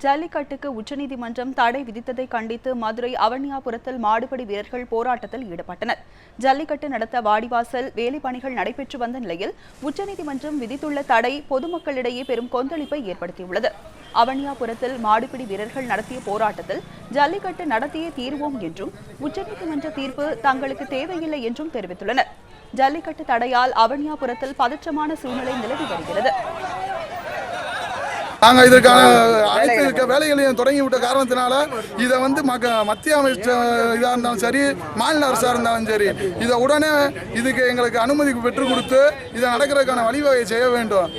ஜல்லிக்கட்டுக்கு உச்சநீதிமன்றம் தடை விதித்ததை கண்டித்து மதுரை அவனியாபுரத்தில் மாடுபிடி வீரர்கள் போராட்டத்தில் ஈடுபட்டனர். ஜல்லிக்கட்டு நடத்த வாடிவாசல் வேலைப்பணிகள் நடைபெற்று வந்த நிலையில் உச்சநீதிமன்றம் விதித்துள்ள தடை பொதுமக்களிடையே பெரும் கொந்தளிப்பை ஏற்படுத்தியுள்ளது. அவனியாபுரத்தில் மாடுபிடி வீரர்கள் நடத்திய போராட்டத்தில் ஜல்லிக்கட்டு நடத்தியே தீர்வோம் என்றும் உச்சநீதிமன்ற தீர்ப்பு தங்களுக்கு தேவையில்லை என்றும் தெரிவித்துள்ளனர். ஜல்லிக்கட்டு தடையால் அவனியாபுரத்தில் பதற்றமான சூழ்நிலை நிலவி வருகிறது. நாங்கள் இதற்கான அனைத்து வேலைகளையும் தொடங்கிவிட்ட காரணத்தினால இதை மத்திய அமைச்சர் இதாக இருந்தாலும் சரி, மாநில அரசாக இருந்தாலும் சரி, இதை உடனே இதுக்கு எங்களுக்கு அனுமதி பெற்றுக் கொடுத்து இதை நடக்கிறதுக்கான வழிவகை செய்ய வேண்டும்.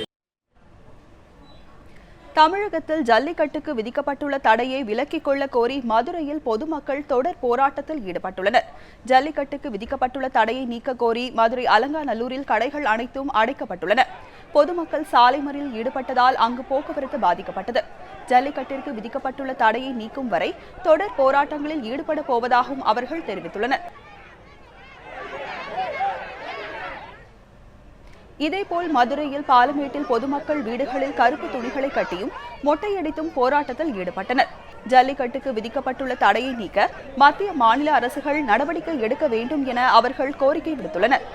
தமிழகத்தில் ஜல்லிக்கட்டுக்கு விதிக்கப்பட்டுள்ள தடையை விலக்கிக் கொள்ள கோரி மதுரையில் பொதுமக்கள் தொடர் போராட்டத்தில் ஈடுபட்டுள்ளனர். ஜல்லிக்கட்டுக்கு விதிக்கப்பட்டுள்ள தடையை நீக்க கோரி மதுரை அலங்காநல்லூரில் கடைகள் அனைத்தும் அடைக்கப்பட்டுள்ளன. பொதுமக்கள் சாலை மறியலில் ஈடுபட்டதால் அங்கு போக்குவரத்து பாதிக்கப்பட்டது. ஜல்லிக்கட்டிற்கு விதிக்கப்பட்டுள்ள தடையை நீக்கும் வரை தொடர் போராட்டங்களில் ஈடுபட போவதாகவும் அவர்கள் தெரிவித்துள்ளனர். இதேபோல் மதுரையில் பாலமேட்டில் பொதுமக்கள் வீடுகளில் கருப்பு துணிகளை கட்டியும் மொட்டையடித்தும் போராட்டத்தில் ஈடுபட்டனர். ஜல்லிக்கட்டுக்கு விதிக்கப்பட்டுள்ள தடையை நீக்க மத்திய மாநில அரசுகள் நடவடிக்கை எடுக்க வேண்டும் என அவர்கள் கோரிக்கை விடுத்துள்ளனர்.